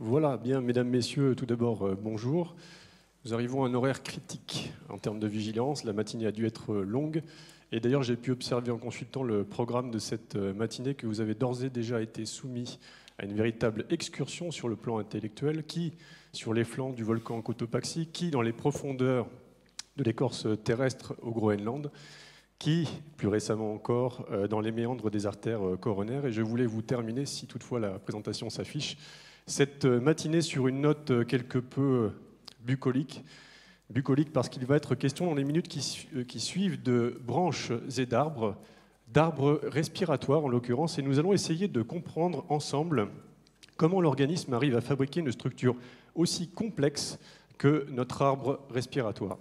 Voilà, bien, mesdames, messieurs, tout d'abord, bonjour. Nous arrivons à un horaire critique en termes de vigilance. La matinée a dû être longue. Et d'ailleurs, j'ai pu observer en consultant le programme de cette matinée que vous avez d'ores et déjà été soumis à une véritable excursion sur le plan intellectuel, qui, sur les flancs du volcan Cotopaxi, qui, dans les profondeurs de l'écorce terrestre au Groenland, qui, plus récemment encore, dans les méandres des artères coronaires. Et je voulais vous terminer, si toutefois la présentation s'affiche, cette matinée sur une note quelque peu bucolique. Bucolique parce qu'il va être question dans les minutes qui suivent de branches et d'arbres respiratoires en l'occurrence, et nous allons essayer de comprendre ensemble comment l'organisme arrive à fabriquer une structure aussi complexe que notre arbre respiratoire.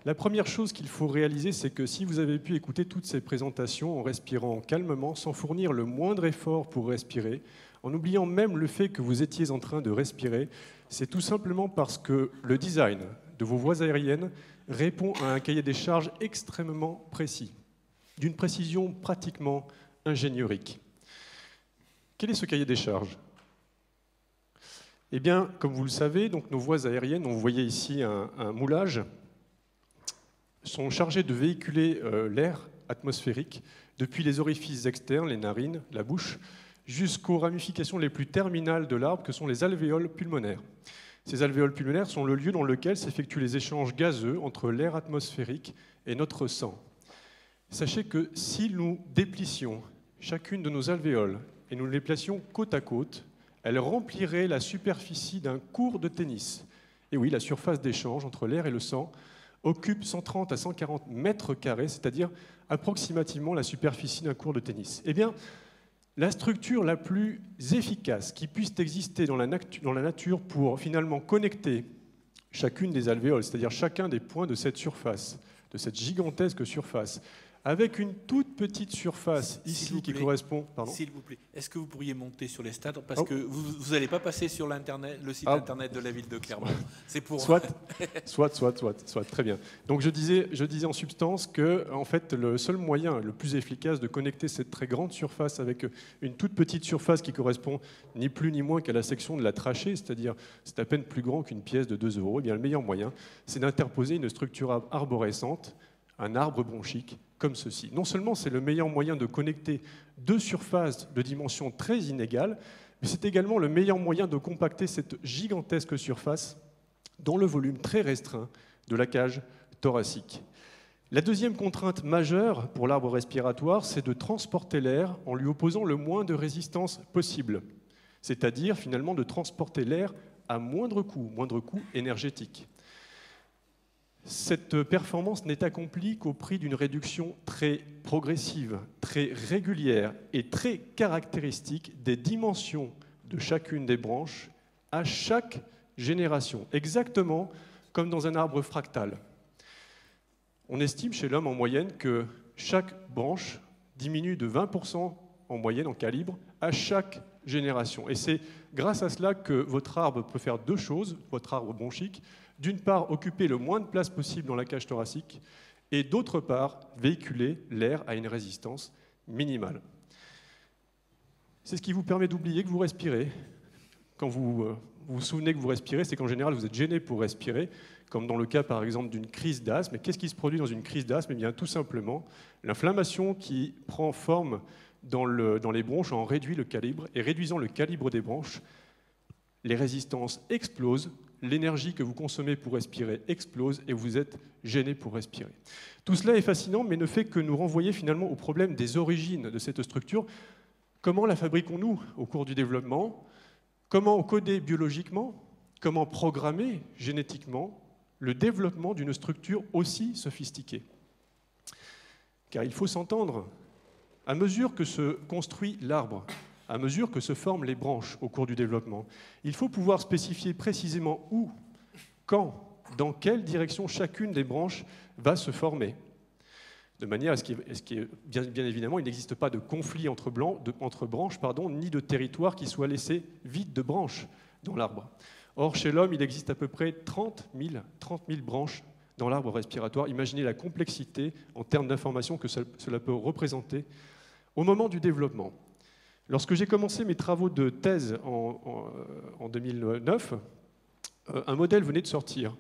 La première chose qu'il faut réaliser, c'est que si vous avez pu écouter toutes ces présentations en respirant calmement, sans fournir le moindre effort pour respirer, en oubliant même le fait que vous étiez en train de respirer, c'est tout simplement parce que le design de vos voies aériennes répond à un cahier des charges extrêmement précis, d'une précision pratiquement ingénierique. Quel est ce cahier des charges ? Eh bien, comme vous le savez, donc nos voies aériennes, vous voyez ici un moulage, sont chargées de véhiculer l'air atmosphérique depuis les orifices externes, les narines, la bouche, jusqu'aux ramifications les plus terminales de l'arbre, que sont les alvéoles pulmonaires. Ces alvéoles pulmonaires sont le lieu dans lequel s'effectuent les échanges gazeux entre l'air atmosphérique et notre sang. Sachez que si nous déplissions chacune de nos alvéoles et nous les placions côte à côte, elles rempliraient la superficie d'un court de tennis. Et oui, la surface d'échange entre l'air et le sang occupe 130 à 140 mètres carrés, c'est-à-dire approximativement la superficie d'un court de tennis. Eh bien, la structure la plus efficace qui puisse exister dans la nature pour finalement connecter chacune des alvéoles, c'est-à-dire chacun des points de cette surface, de cette gigantesque surface, avec une toute petite surface ici qui correspond... S'il vous plaît, est-ce que vous pourriez monter sur les stades? Parce que vous n'allez pas passer sur le site internet de la ville de Clermont. C'est pour... Soit, très bien. Donc je disais en substance que en fait, le seul moyen le plus efficace de connecter cette très grande surface avec une toute petite surface qui correspond ni plus ni moins qu'à la section de la trachée, c'est-à-dire c'est à peine plus grand qu'une pièce de 2 euros, eh bien, le meilleur moyen, c'est d'interposer une structure arborescente, un arbre bronchique, comme ceci. Non seulement c'est le meilleur moyen de connecter deux surfaces de dimensions très inégales, mais c'est également le meilleur moyen de compacter cette gigantesque surface dans le volume très restreint de la cage thoracique. La deuxième contrainte majeure pour l'arbre respiratoire, c'est de transporter l'air en lui opposant le moins de résistance possible, c'est-à-dire finalement de transporter l'air à moindre coût énergétique. Cette performance n'est accomplie qu'au prix d'une réduction très progressive, très régulière et très caractéristique des dimensions de chacune des branches à chaque génération, exactement comme dans un arbre fractal. On estime chez l'homme en moyenne que chaque branche diminue de 20% en moyenne en calibre à chaque génération. Et c'est grâce à cela que votre arbre peut faire deux choses, votre arbre bronchique. D'une part, occuper le moins de place possible dans la cage thoracique, et d'autre part, véhiculer l'air à une résistance minimale. C'est ce qui vous permet d'oublier que vous respirez. Quand vous vous souvenez que vous respirez, c'est qu'en général, vous êtes gêné pour respirer, comme dans le cas, par exemple, d'une crise d'asthme. Et qu'est-ce qui se produit dans une crise d'asthme? Eh bien, tout simplement, l'inflammation qui prend forme dans les bronches en réduit le calibre, et réduisant le calibre des branches, les résistances explosent, l'énergie que vous consommez pour respirer explose et vous êtes gêné pour respirer. Tout cela est fascinant, mais ne fait que nous renvoyer finalement au problème des origines de cette structure. Comment la fabriquons-nous au cours du développement? Comment coder biologiquement? Comment programmer génétiquement le développement d'une structure aussi sophistiquée? Car il faut s'entendre, à mesure que se construit l'arbre, à mesure que se forment les branches au cours du développement, il faut pouvoir spécifier précisément où, quand, dans quelle direction chacune des branches va se former. De manière à ce qu'il bien évidemment, il n'existe pas de conflit entre branches, ni de territoire qui soit laissé vide de branches dans l'arbre. Or, chez l'homme, il existe à peu près 30 000 branches dans l'arbre respiratoire. Imaginez la complexité en termes d'informations que cela peut représenter au moment du développement. Lorsque j'ai commencé mes travaux de thèse en 2009, un modèle venait de sortir,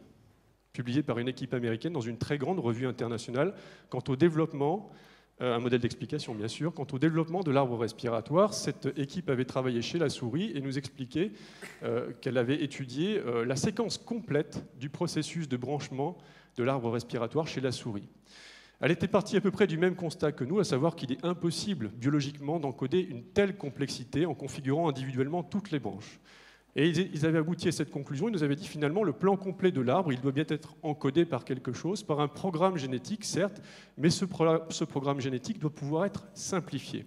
publié par une équipe américaine dans une très grande revue internationale, quant au développement, un modèle d'explication bien sûr, quant au développement de l'arbre respiratoire. Cette équipe avait travaillé chez la souris et nous expliquait qu'elle avait étudié la séquence complète du processus de branchement de l'arbre respiratoire chez la souris. Elle était partie à peu près du même constat que nous, à savoir qu'il est impossible biologiquement d'encoder une telle complexité en configurant individuellement toutes les branches. Et ils avaient abouti à cette conclusion, ils nous avaient dit finalement le plan complet de l'arbre, il doit bien être encodé par quelque chose, par un programme génétique certes, mais ce programme génétique doit pouvoir être simplifié.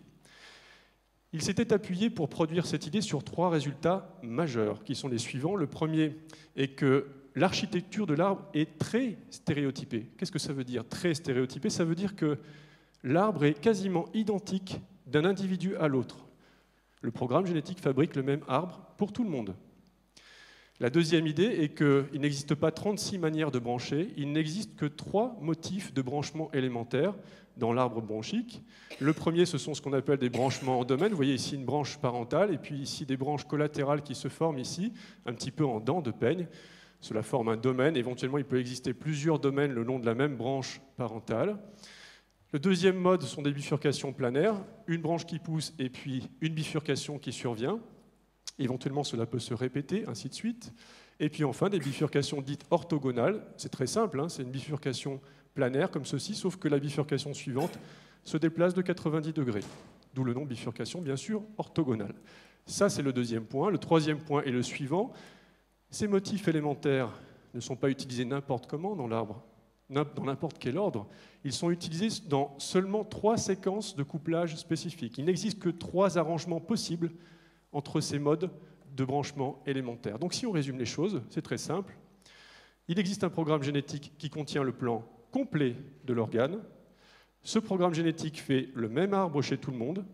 Ils s'étaient appuyés pour produire cette idée sur 3 résultats majeurs, qui sont les suivants. Le premier est que l'architecture de l'arbre est très stéréotypée. Qu'est-ce que ça veut dire, très stéréotypée? Ça veut dire que l'arbre est quasiment identique d'un individu à l'autre. Le programme génétique fabrique le même arbre pour tout le monde. La deuxième idée est qu'il n'existe pas 36 manières de brancher, il n'existe que 3 motifs de branchement élémentaires dans l'arbre bronchique. Le premier, ce sont ce qu'on appelle des branchements en domaine. Vous voyez ici une branche parentale, et puis ici des branches collatérales qui se forment ici, un petit peu en dents de peigne. Cela forme un domaine. Éventuellement, il peut exister plusieurs domaines le long de la même branche parentale. Le deuxième mode sont des bifurcations planaires, une branche qui pousse et puis une bifurcation qui survient. Éventuellement, cela peut se répéter, ainsi de suite. Et puis enfin, des bifurcations dites orthogonales. C'est très simple, hein, c'est une bifurcation planaire comme ceci, sauf que la bifurcation suivante se déplace de 90 degrés. D'où le nom bifurcation, bien sûr, orthogonale. Ça, c'est le deuxième point. Le troisième point est le suivant. Ces motifs élémentaires ne sont pas utilisés n'importe comment dans l'arbre, dans n'importe quel ordre. Ils sont utilisés dans seulement 3 séquences de couplage spécifiques. Il n'existe que 3 arrangements possibles entre ces modes de branchement élémentaires. Donc si on résume les choses, c'est très simple. Il existe un programme génétique qui contient le plan complet de l'organe. Ce programme génétique fait le même arbre chez tout le monde,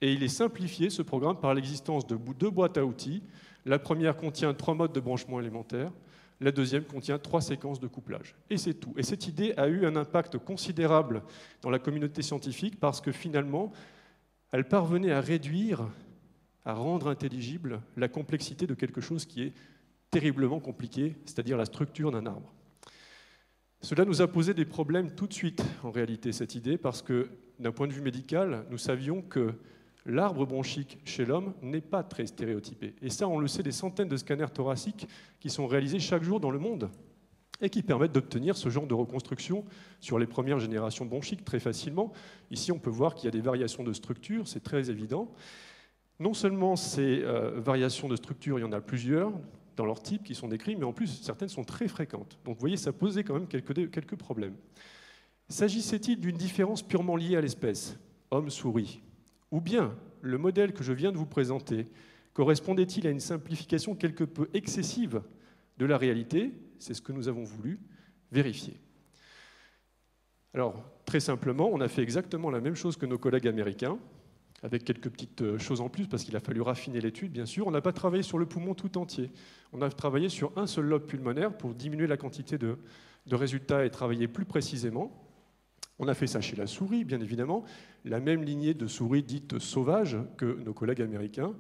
et il est simplifié, ce programme, par l'existence de 2 boîtes à outils. La première contient 3 modes de branchement élémentaires. La deuxième contient 3 séquences de couplage. Et c'est tout. Et cette idée a eu un impact considérable dans la communauté scientifique parce que finalement, elle parvenait à réduire, à rendre intelligible la complexité de quelque chose qui est terriblement compliqué, c'est-à-dire la structure d'un arbre. Cela nous a posé des problèmes tout de suite, en réalité, cette idée, parce que d'un point de vue médical, nous savions que l'arbre bronchique chez l'homme n'est pas très stéréotypé. Et ça, on le sait des centaines de scanners thoraciques qui sont réalisés chaque jour dans le monde et qui permettent d'obtenir ce genre de reconstruction sur les premières générations bronchiques très facilement. Ici, on peut voir qu'il y a des variations de structure, c'est très évident. Non seulement ces variations de structure, il y en a plusieurs dans leur type qui sont décrits, mais en plus, certaines sont très fréquentes. Donc vous voyez, ça posait quand même quelques problèmes. S'agissait-il d'une différence purement liée à l'espèce, homme-souris ? Ou bien, le modèle que je viens de vous présenter correspondait-il à une simplification quelque peu excessive de la réalité? C'est ce que nous avons voulu vérifier. Alors, très simplement, on a fait exactement la même chose que nos collègues américains, avec quelques petites choses en plus, parce qu'il a fallu raffiner l'étude, bien sûr. On n'a pas travaillé sur le poumon tout entier. On a travaillé sur un seul lobe pulmonaire pour diminuer la quantité de résultats et travailler plus précisément. On a fait ça chez la souris, bien évidemment, la même lignée de souris dites sauvages que nos collègues américains.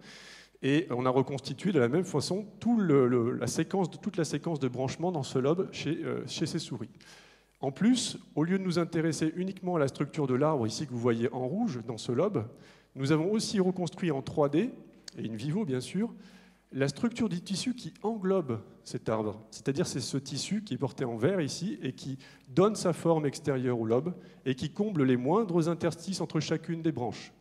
Et on a reconstitué de la même façon toute la séquence de branchement dans ce lobe chez ces souris. En plus, au lieu de nous intéresser uniquement à la structure de l'arbre, ici que vous voyez en rouge dans ce lobe, nous avons aussi reconstruit en 3D, et in vivo bien sûr, la structure du tissu qui englobe cet arbre. C'est-à-dire c'est ce tissu qui est porté en vert ici et qui donne sa forme extérieure au lobe et qui comble les moindres interstices entre chacune des branches.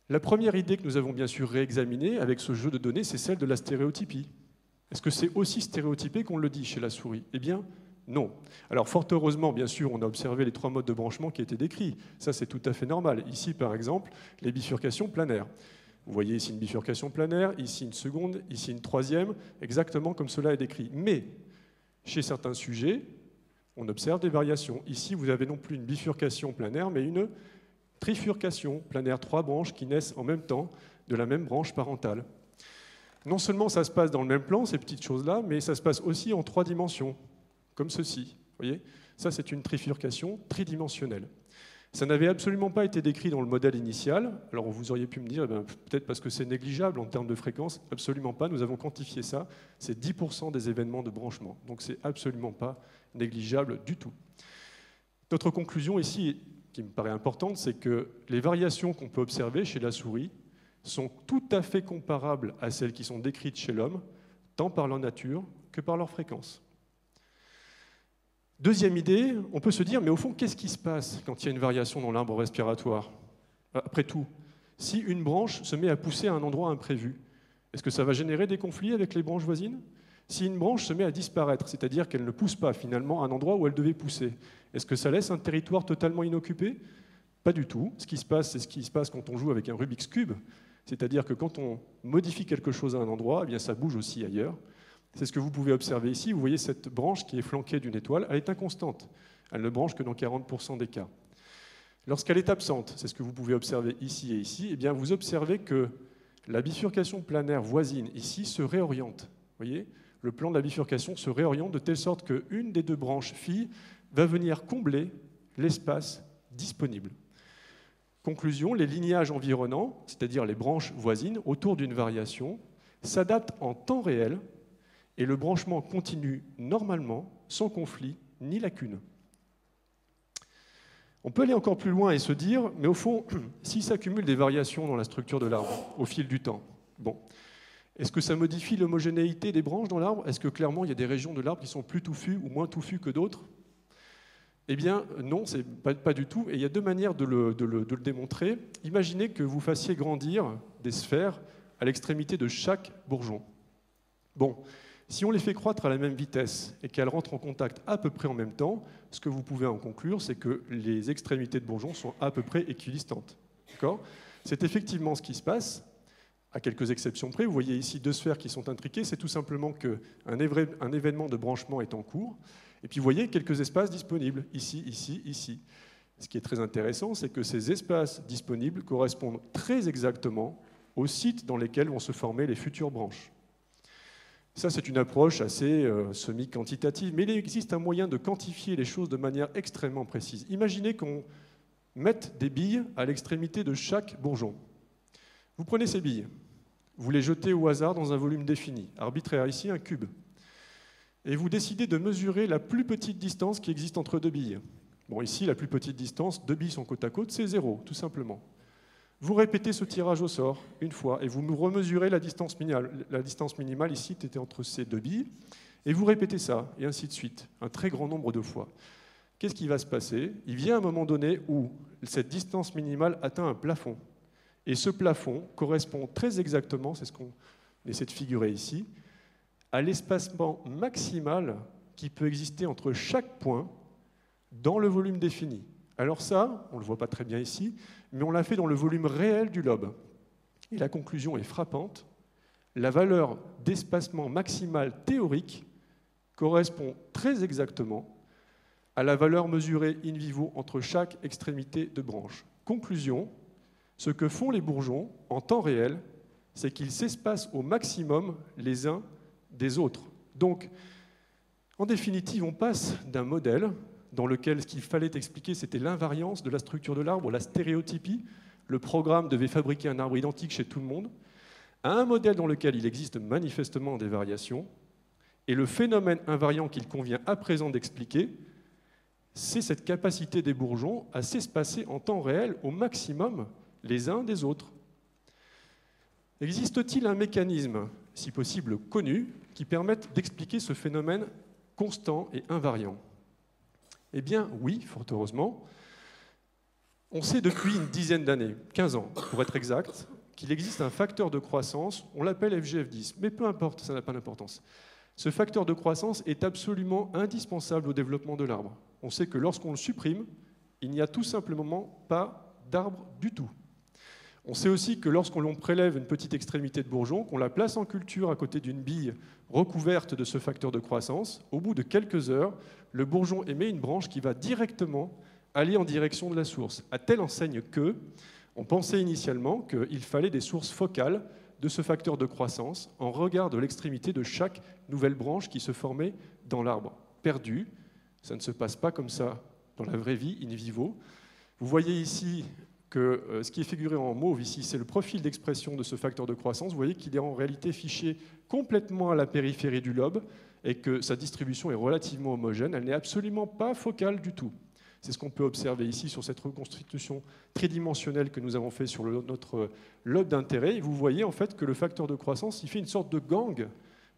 La première idée que nous avons bien sûr réexaminée avec ce jeu de données, c'est celle de la stéréotypie. Est-ce que c'est aussi stéréotypé qu'on le dit chez la souris? Eh bien, non. Alors, fort heureusement, bien sûr, on a observé les 3 modes de branchement qui étaient décrits. Ça, c'est tout à fait normal. Ici, par exemple, les bifurcations planaires. Vous voyez ici une bifurcation planaire, ici une seconde, ici une troisième, exactement comme cela est décrit. Mais, chez certains sujets, on observe des variations. Ici, vous avez non plus une bifurcation planaire, mais une trifurcation planaire, 3 branches qui naissent en même temps de la même branche parentale. Non seulement ça se passe dans le même plan, ces petites choses-là, mais ça se passe aussi en 3 dimensions, comme ceci. Vous voyez, ça, c'est une trifurcation tridimensionnelle. Ça n'avait absolument pas été décrit dans le modèle initial. Alors vous auriez pu me dire, peut-être parce que c'est négligeable en termes de fréquence. Absolument pas, nous avons quantifié ça. C'est 10% des événements de branchement. Donc c'est absolument pas négligeable du tout. Notre conclusion ici, qui me paraît importante, c'est que les variations qu'on peut observer chez la souris sont tout à fait comparables à celles qui sont décrites chez l'homme, tant par leur nature que par leur fréquence. Deuxième idée, on peut se dire, mais au fond, qu'est-ce qui se passe quand il y a une variation dans l'arbre respiratoire? Après tout, si une branche se met à pousser à un endroit imprévu, est-ce que ça va générer des conflits avec les branches voisines? Si une branche se met à disparaître, c'est-à-dire qu'elle ne pousse pas finalement à un endroit où elle devait pousser, est-ce que ça laisse un territoire totalement inoccupé? Pas du tout. Ce qui se passe, c'est ce qui se passe quand on joue avec un Rubik's Cube, c'est-à-dire que quand on modifie quelque chose à un endroit, eh bien ça bouge aussi ailleurs. C'est ce que vous pouvez observer ici. Vous voyez cette branche qui est flanquée d'une étoile, elle est inconstante. Elle ne branche que dans 40% des cas. Lorsqu'elle est absente, c'est ce que vous pouvez observer ici et ici, eh bien vous observez que la bifurcation planaire voisine ici se réoriente. Vous voyez, le plan de la bifurcation se réoriente de telle sorte qu'une des deux branches filles va venir combler l'espace disponible. Conclusion, les lignages environnants, c'est-à-dire les branches voisines autour d'une variation, s'adaptent en temps réel et le branchement continue normalement, sans conflit ni lacune. On peut aller encore plus loin et se dire, mais au fond, s'il s'accumule des variations dans la structure de l'arbre au fil du temps, bon, est-ce que ça modifie l'homogénéité des branches dans l'arbre? Est-ce que clairement il y a des régions de l'arbre qui sont plus touffues ou moins touffues que d'autres? Eh bien non, c'est pas du tout. Et il y a deux manières de le démontrer. Imaginez que vous fassiez grandir des sphères à l'extrémité de chaque bourgeon. Bon, si on les fait croître à la même vitesse et qu'elles rentrent en contact à peu près en même temps, ce que vous pouvez en conclure, c'est que les extrémités de bourgeons sont à peu près équidistantes. C'est effectivement ce qui se passe, à quelques exceptions près. Vous voyez ici deux sphères qui sont intriquées. C'est tout simplement qu'un événement de branchement est en cours. Et puis vous voyez quelques espaces disponibles, ici, ici, ici. Ce qui est très intéressant, c'est que ces espaces disponibles correspondent très exactement aux sites dans lesquels vont se former les futures branches. Ça, c'est une approche assez semi-quantitative, mais il existe un moyen de quantifier les choses de manière extrêmement précise. Imaginez qu'on mette des billes à l'extrémité de chaque bourgeon. Vous prenez ces billes, vous les jetez au hasard dans un volume défini, arbitraire ici, un cube, et vous décidez de mesurer la plus petite distance qui existe entre deux billes. Bon, ici, la plus petite distance, deux billes sont côte à côte, c'est 0, tout simplement. Vous répétez ce tirage au sort une fois et vous remesurez la distance minimale. La distance minimale ici était entre ces deux billes et vous répétez ça et ainsi de suite, un très grand nombre de fois. Qu'est-ce qui va se passer? Il vient un moment donné où cette distance minimale atteint un plafond et ce plafond correspond très exactement, c'est ce qu'on essaie de figurer ici, à l'espacement maximal qui peut exister entre chaque point dans le volume défini. Alors ça, on ne le voit pas très bien ici, mais on l'a fait dans le volume réel du lobe. Et la conclusion est frappante. La valeur d'espacement maximal théorique correspond très exactement à la valeur mesurée in vivo entre chaque extrémité de branche. Conclusion, ce que font les bourgeons en temps réel, c'est qu'ils s'espacent au maximum les uns des autres. Donc, en définitive, on passe d'un modèle dans lequel ce qu'il fallait expliquer, c'était l'invariance de la structure de l'arbre, la stéréotypie. Le programme devait fabriquer un arbre identique chez tout le monde, à un modèle dans lequel il existe manifestement des variations. Et le phénomène invariant qu'il convient à présent d'expliquer, c'est cette capacité des bourgeons à s'espacer en temps réel au maximum les uns des autres. Existe-t-il un mécanisme, si possible connu, qui permette d'expliquer ce phénomène constant et invariant? Eh bien, oui, fort heureusement. On sait depuis une dizaine d'années, 15 ans pour être exact, qu'il existe un facteur de croissance, on l'appelle FGF10, mais peu importe, ça n'a pas d'importance. Ce facteur de croissance est absolument indispensable au développement de l'arbre. On sait que lorsqu'on le supprime, il n'y a tout simplement pas d'arbre du tout. On sait aussi que lorsqu'on prélève une petite extrémité de bourgeon, qu'on la place en culture à côté d'une bille recouverte de ce facteur de croissance, au bout de quelques heures, le bourgeon émet une branche qui va directement aller en direction de la source, à telle enseigne que on pensait initialement qu'il fallait des sources focales de ce facteur de croissance en regard de l'extrémité de chaque nouvelle branche qui se formait dans l'arbre. Perdu, ça ne se passe pas comme ça dans la vraie vie, in vivo. Vous Vous voyez ici que ce qui est figuré en mauve ici, c'est le profil d'expression de ce facteur de croissance. Vous voyez qu'il est en réalité fiché complètement à la périphérie du lobe et que sa distribution est relativement homogène. Elle n'est absolument pas focale du tout. C'est ce qu'on peut observer ici sur cette reconstitution tridimensionnelle que nous avons fait sur notre lobe d'intérêt. Vous voyez en fait que le facteur de croissance, il fait une sorte de gang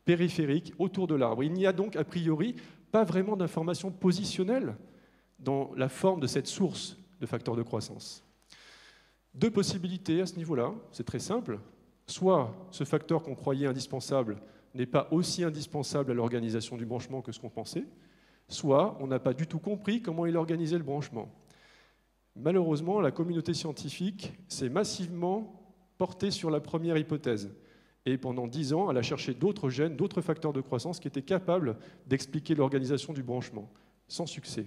périphérique autour de l'arbre. Il n'y a donc a priori pas vraiment d'information positionnelle dans la forme de cette source de facteur de croissance. Deux possibilités à ce niveau-là, c'est très simple. Soit ce facteur qu'on croyait indispensable n'est pas aussi indispensable à l'organisation du branchement que ce qu'on pensait, soit on n'a pas du tout compris comment il organisait le branchement. Malheureusement, la communauté scientifique s'est massivement portée sur la première hypothèse. Et pendant 10 ans, elle a cherché d'autres gènes, d'autres facteurs de croissance qui étaient capables d'expliquer l'organisation du branchement, sans succès.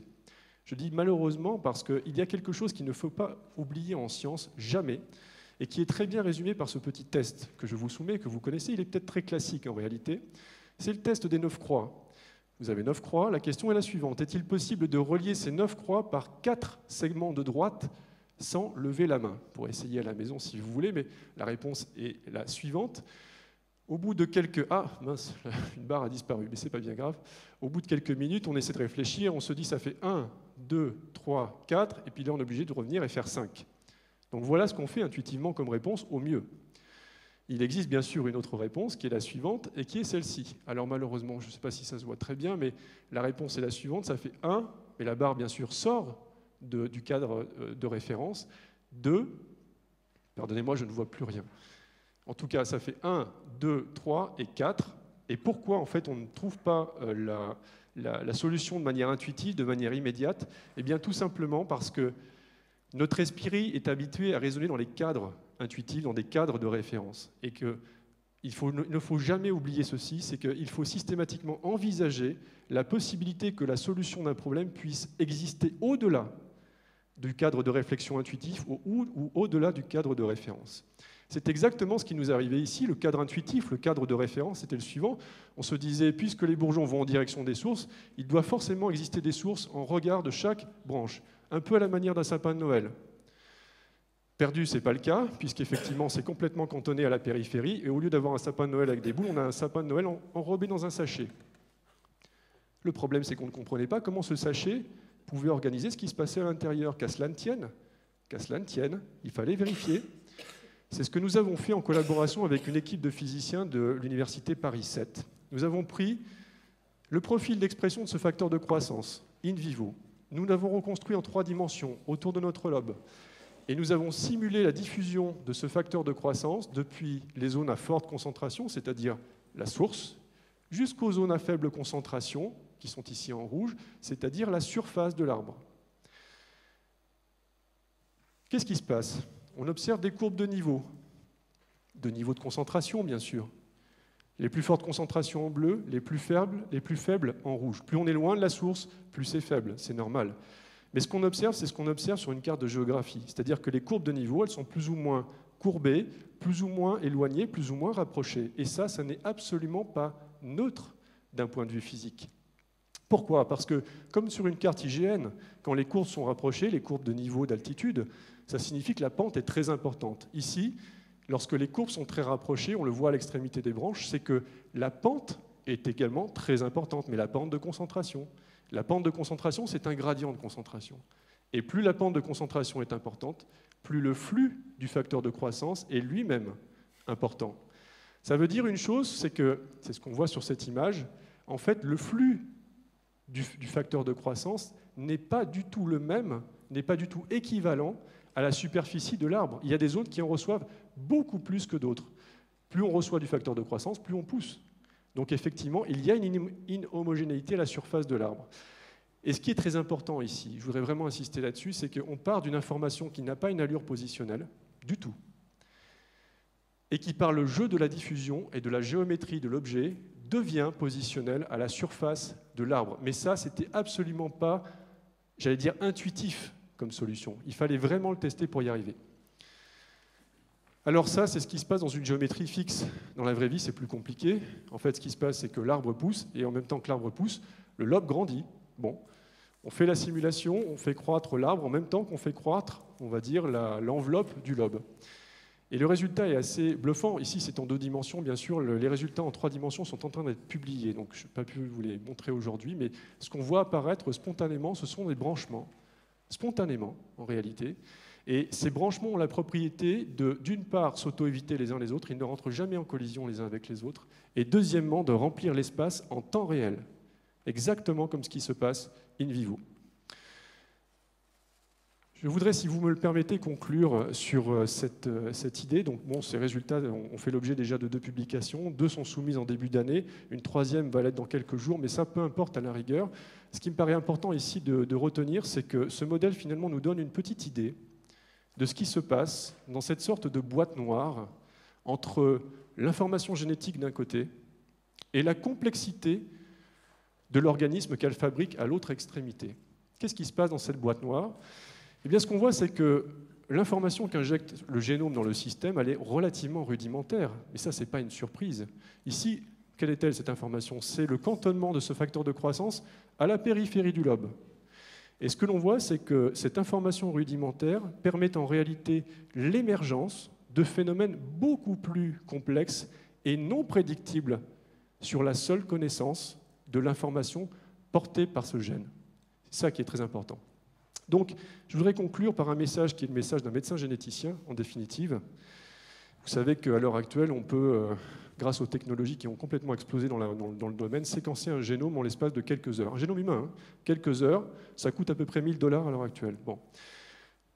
Je dis malheureusement parce qu'il y a quelque chose qu'il ne faut pas oublier en science, jamais, et qui est très bien résumé par ce petit test que je vous soumets, que vous connaissez. Il est peut-être très classique en réalité. C'est le test des 9 croix. Vous avez 9 croix. La question est la suivante. Est-il possible de relier ces 9 croix par 4 segments de droite sans lever la main? Pour essayer à la maison si vous voulez, mais la réponse est la suivante. Au bout de quelques... Ah, mince, une barre a disparu, mais c'est pas bien grave. Au bout de quelques minutes, on essaie de réfléchir, on se dit ça fait 1, 2, 3, 4, et puis là on est obligé de revenir et faire 5. Donc voilà ce qu'on fait intuitivement comme réponse au mieux. Il existe bien sûr une autre réponse qui est la suivante et qui est celle-ci. Alors malheureusement, je ne sais pas si ça se voit très bien, mais la réponse est la suivante, ça fait 1, et la barre bien sûr sort du cadre de référence, 2, pardonnez-moi, je ne vois plus rien. En tout cas, ça fait 1, 2, 3 et 4. Et pourquoi, en fait, on ne trouve pas la solution de manière intuitive, de manière immédiate? Eh bien, tout simplement parce que notre esprit est habitué à raisonner dans les cadres intuitifs, dans des cadres de référence. Et qu'il ne faut jamais oublier ceci, c'est qu'il faut systématiquement envisager la possibilité que la solution d'un problème puisse exister au-delà du cadre de réflexion intuitif ou au-delà du cadre de référence. C'est exactement ce qui nous arrivait ici. Le cadre intuitif, le cadre de référence, c'était le suivant. On se disait, puisque les bourgeons vont en direction des sources, il doit forcément exister des sources en regard de chaque branche, un peu à la manière d'un sapin de Noël. Perdu, ce n'est pas le cas, puisqu'effectivement, c'est complètement cantonné à la périphérie, et au lieu d'avoir un sapin de Noël avec des boules, on a un sapin de Noël enrobé dans un sachet. Le problème, c'est qu'on ne comprenait pas comment ce sachet pouvait organiser ce qui se passait à l'intérieur. Qu'à cela ne tienne, il fallait vérifier. C'est ce que nous avons fait en collaboration avec une équipe de physiciens de l'université Paris 7. Nous avons pris le profil d'expression de ce facteur de croissance, in vivo. Nous l'avons reconstruit en 3 dimensions, autour de notre lobe. Et nous avons simulé la diffusion de ce facteur de croissance depuis les zones à forte concentration, c'est-à-dire la source, jusqu'aux zones à faible concentration, qui sont ici en rouge, c'est-à-dire la surface de l'arbre. Qu'est-ce qui se passe? On observe des courbes de niveau de concentration, bien sûr. Les plus fortes concentrations en bleu, les plus faibles en rouge. Plus on est loin de la source, plus c'est faible, c'est normal. Mais ce qu'on observe, c'est ce qu'on observe sur une carte de géographie. C'est-à-dire que les courbes de niveau, elles sont plus ou moins courbées, plus ou moins éloignées, plus ou moins rapprochées. Et ça n'est absolument pas neutre d'un point de vue physique. Pourquoi? Parce que, comme sur une carte IGN, quand les courbes sont rapprochées, les courbes de niveau d'altitude, ça signifie que la pente est très importante. Ici, lorsque les courbes sont très rapprochées, on le voit à l'extrémité des branches, c'est que la pente est également très importante, mais la pente de concentration. La pente de concentration, c'est un gradient de concentration. Et plus la pente de concentration est importante, plus le flux du facteur de croissance est lui-même important. Ça veut dire une chose, c'est ce qu'on voit sur cette image, en fait, le flux du facteur de croissance n'est pas du tout le même, n'est pas du tout équivalent à la superficie de l'arbre. Il y a des zones qui en reçoivent beaucoup plus que d'autres. Plus on reçoit du facteur de croissance, plus on pousse. Donc effectivement, il y a une inhomogénéité à la surface de l'arbre. Et ce qui est très important ici, je voudrais vraiment insister là-dessus, c'est qu'on part d'une information qui n'a pas une allure positionnelle, du tout, et qui, par le jeu de la diffusion et de la géométrie de l'objet, devient positionnelle à la surface de l'arbre. Mais ça, c'était absolument pas, j'allais dire, intuitif comme solution. Il fallait vraiment le tester pour y arriver. Alors ça, c'est ce qui se passe dans une géométrie fixe. Dans la vraie vie, c'est plus compliqué. En fait, ce qui se passe, c'est que l'arbre pousse, et en même temps que l'arbre pousse, le lobe grandit. Bon, On fait la simulation, on fait croître l'arbre en même temps qu'on fait croître, on va dire, l'enveloppe du lobe. Et le résultat est assez bluffant. Ici, c'est en 2 dimensions, bien sûr. Les résultats en 3 dimensions sont en train d'être publiés. Donc, je n'ai pas pu vous les montrer aujourd'hui, mais ce qu'on voit apparaître spontanément, ce sont des branchements. Spontanément, en réalité. Et ces branchements ont la propriété de, d'une part, s'auto-éviter les uns les autres. Ils ne rentrent jamais en collision les uns avec les autres. Et deuxièmement, de remplir l'espace en temps réel. Exactement comme ce qui se passe in vivo. Je voudrais, si vous me le permettez, conclure sur cette idée. Donc, bon, ces résultats ont fait l'objet déjà de 2 publications. 2 sont soumises en début d'année. Une 3e va l'être dans quelques jours, mais ça, peu importe à la rigueur. Ce qui me paraît important ici de retenir, c'est que ce modèle, finalement, nous donne une petite idée de ce qui se passe dans cette sorte de boîte noire entre l'information génétique d'un côté et la complexité de l'organisme qu'elle fabrique à l'autre extrémité. Qu'est-ce qui se passe dans cette boîte noire ? Eh bien, ce qu'on voit, c'est que l'information qu'injecte le génome dans le système, elle est relativement rudimentaire. Mais ça, ce n'est pas une surprise. Ici, quelle est-elle, cette information ? C'est le cantonnement de ce facteur de croissance à la périphérie du lobe. Et ce que l'on voit, c'est que cette information rudimentaire permet en réalité l'émergence de phénomènes beaucoup plus complexes et non prédictibles sur la seule connaissance de l'information portée par ce gène. C'est ça qui est très important. Donc, je voudrais conclure par un message qui est le message d'un médecin généticien, en définitive. Vous savez qu'à l'heure actuelle, on peut, grâce aux technologies qui ont complètement explosé dans le domaine, séquencer un génome en l'espace de quelques heures. Un génome humain, hein, quelques heures, ça coûte à peu près 1 000 $ à l'heure actuelle. Bon.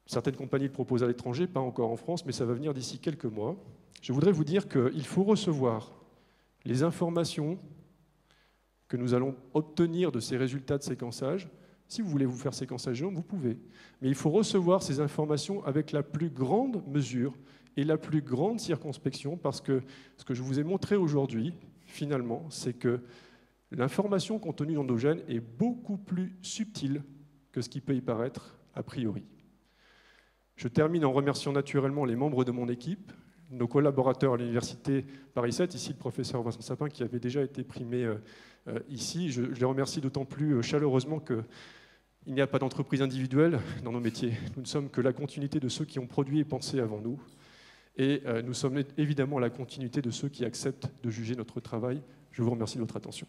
Certaines compagnies le proposent à l'étranger, pas encore en France, mais ça va venir d'ici quelques mois. Je voudrais vous dire qu'il faut recevoir les informations que nous allons obtenir de ces résultats de séquençage. Si vous voulez vous faire séquencer un génome, vous pouvez. Mais il faut recevoir ces informations avec la plus grande mesure et la plus grande circonspection, parce que ce que je vous ai montré aujourd'hui, finalement, c'est que l'information contenue dans nos gènes est beaucoup plus subtile que ce qui peut y paraître a priori. Je termine en remerciant naturellement les membres de mon équipe, nos collaborateurs à l'université Paris 7, ici le professeur Vincent Sapin qui avait déjà été primé ici. Je les remercie d'autant plus chaleureusement qu'il n'y a pas d'entreprise individuelle dans nos métiers. Nous ne sommes que la continuité de ceux qui ont produit et pensé avant nous. Et nous sommes évidemment la continuité de ceux qui acceptent de juger notre travail. Je vous remercie de votre attention.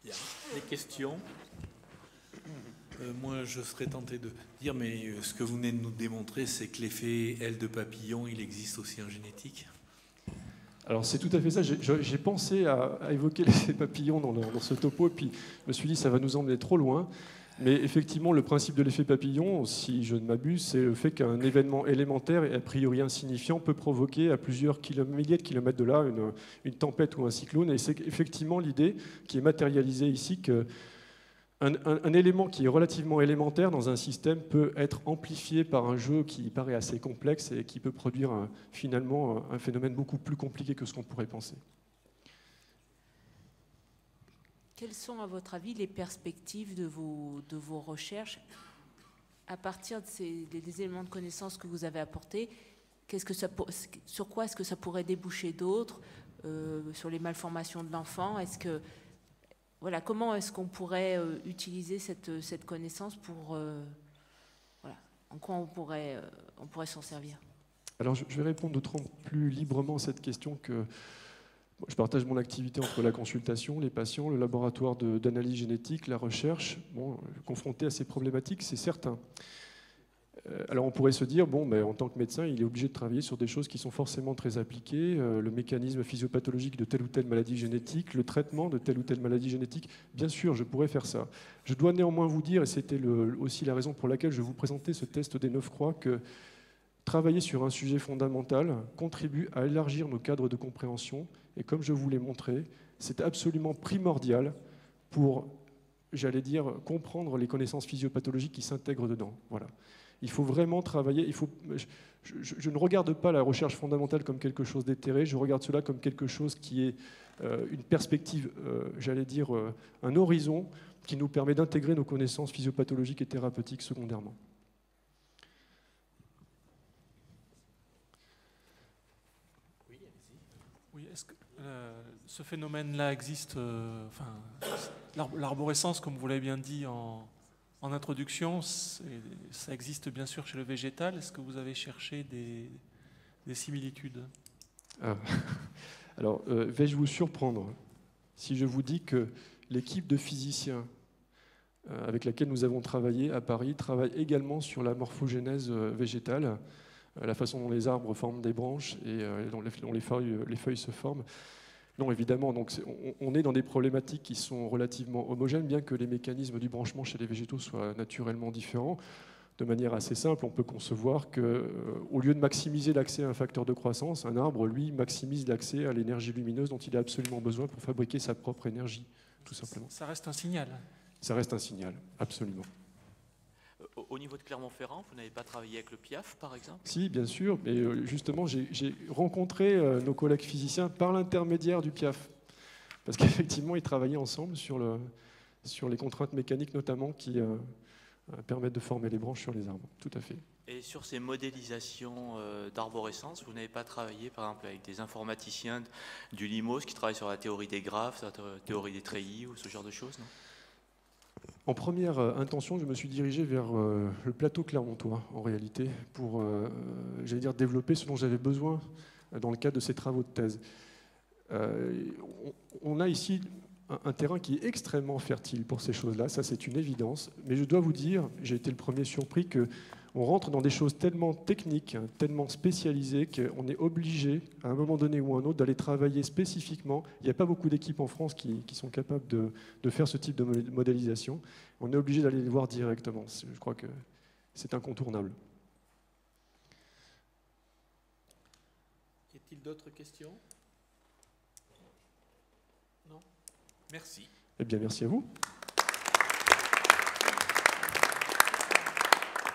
Bien. Des questions ? Moi, je serais tenté de dire, mais ce que vous venez de nous démontrer, c'est que l'effet aile de papillon, il existe aussi en génétique ? Alors c'est tout à fait ça. J'ai pensé à évoquer l'effet papillon dans ce topo, et puis je me suis dit ça va nous emmener trop loin. Mais effectivement, le principe de l'effet papillon, si je ne m'abuse, c'est le fait qu'un événement élémentaire et a priori insignifiant peut provoquer à plusieurs milliers de kilomètres de là une tempête ou un cyclone. Et c'est effectivement l'idée qui est matérialisée ici que un élément qui est relativement élémentaire dans un système peut être amplifié par un jeu qui paraît assez complexe et qui peut produire finalement un phénomène beaucoup plus compliqué que ce qu'on pourrait penser. Quelles sont, à votre avis, les perspectives de vos recherches à partir des éléments de connaissance que vous avez apportés? Sur quoi est-ce que ça pourrait déboucher d'autres, sur les malformations de l'enfant? Voilà, comment est-ce qu'on pourrait utiliser cette connaissance pour... en quoi on pourrait s'en servir? Alors, je vais répondre d'autant plus librement à cette question que je partage mon activité entre la consultation, les patients, le laboratoire d'analyse génétique, la recherche. Bon, confronté à ces problématiques, c'est certain. Alors on pourrait se dire, bon, mais en tant que médecin, il est obligé de travailler sur des choses qui sont forcément très appliquées, le mécanisme physiopathologique de telle ou telle maladie génétique, le traitement de telle ou telle maladie génétique. Bien sûr, je pourrais faire ça. Je dois néanmoins vous dire, et c'était aussi la raison pour laquelle je vous présentais ce test des 9 croix, que travailler sur un sujet fondamental contribue à élargir nos cadres de compréhension. Et comme je vous l'ai montré, c'est absolument primordial pour, j'allais dire, comprendre les connaissances physiopathologiques qui s'intègrent dedans. Voilà. Il faut vraiment travailler. Je ne regarde pas la recherche fondamentale comme quelque chose d'éthéré, je regarde cela comme quelque chose qui est une perspective, j'allais dire, un horizon qui nous permet d'intégrer nos connaissances physiopathologiques et thérapeutiques secondairement. est-ce que ce phénomène-là existe, l'arborescence, comme vous l'avez bien dit en introduction, ça existe bien sûr chez le végétal. Est-ce que vous avez cherché des similitudes? Alors, vais-je vous surprendre si je vous dis que l'équipe de physiciens avec laquelle nous avons travaillé à Paris travaille également sur la morphogénèse végétale, la façon dont les arbres forment des branches et dont les feuilles se forment. Non, évidemment, donc on est dans des problématiques qui sont relativement homogènes, bien que les mécanismes du branchement chez les végétaux soient naturellement différents. De manière assez simple, on peut concevoir qu'au lieu de maximiser l'accès à un facteur de croissance, un arbre, lui, maximise l'accès à l'énergie lumineuse dont il a absolument besoin pour fabriquer sa propre énergie, tout simplement. Ça reste un signal. Ça reste un signal, absolument. Au niveau de Clermont-Ferrand, vous n'avez pas travaillé avec le PIAF, par exemple? Si, bien sûr, mais justement, j'ai rencontré nos collègues physiciens par l'intermédiaire du PIAF, parce qu'effectivement, ils travaillaient ensemble sur les contraintes mécaniques, notamment, qui permettent de former les branches sur les arbres, tout à fait. Et sur ces modélisations d'arborescence, vous n'avez pas travaillé, par exemple, avec des informaticiens du LIMOS qui travaillent sur la théorie des graphes, sur la théorie des treillis, ou ce genre de choses, non? En première intention, je me suis dirigé vers le plateau clermontois, en réalité, pour, j'allais dire, développer ce dont j'avais besoin dans le cadre de ces travaux de thèse. On a ici un terrain qui est extrêmement fertile pour ces choses-là, ça c'est une évidence, mais je dois vous dire, j'ai été le premier surpris, qu'on rentre dans des choses tellement techniques, tellement spécialisées, qu'on est obligé, à un moment donné ou à un autre, d'aller travailler spécifiquement. Il n'y a pas beaucoup d'équipes en France qui sont capables de faire ce type de modélisation. On est obligé d'aller les voir directement. Je crois que c'est incontournable. Y a-t-il d'autres questions? Non? Merci. Eh bien, merci à vous.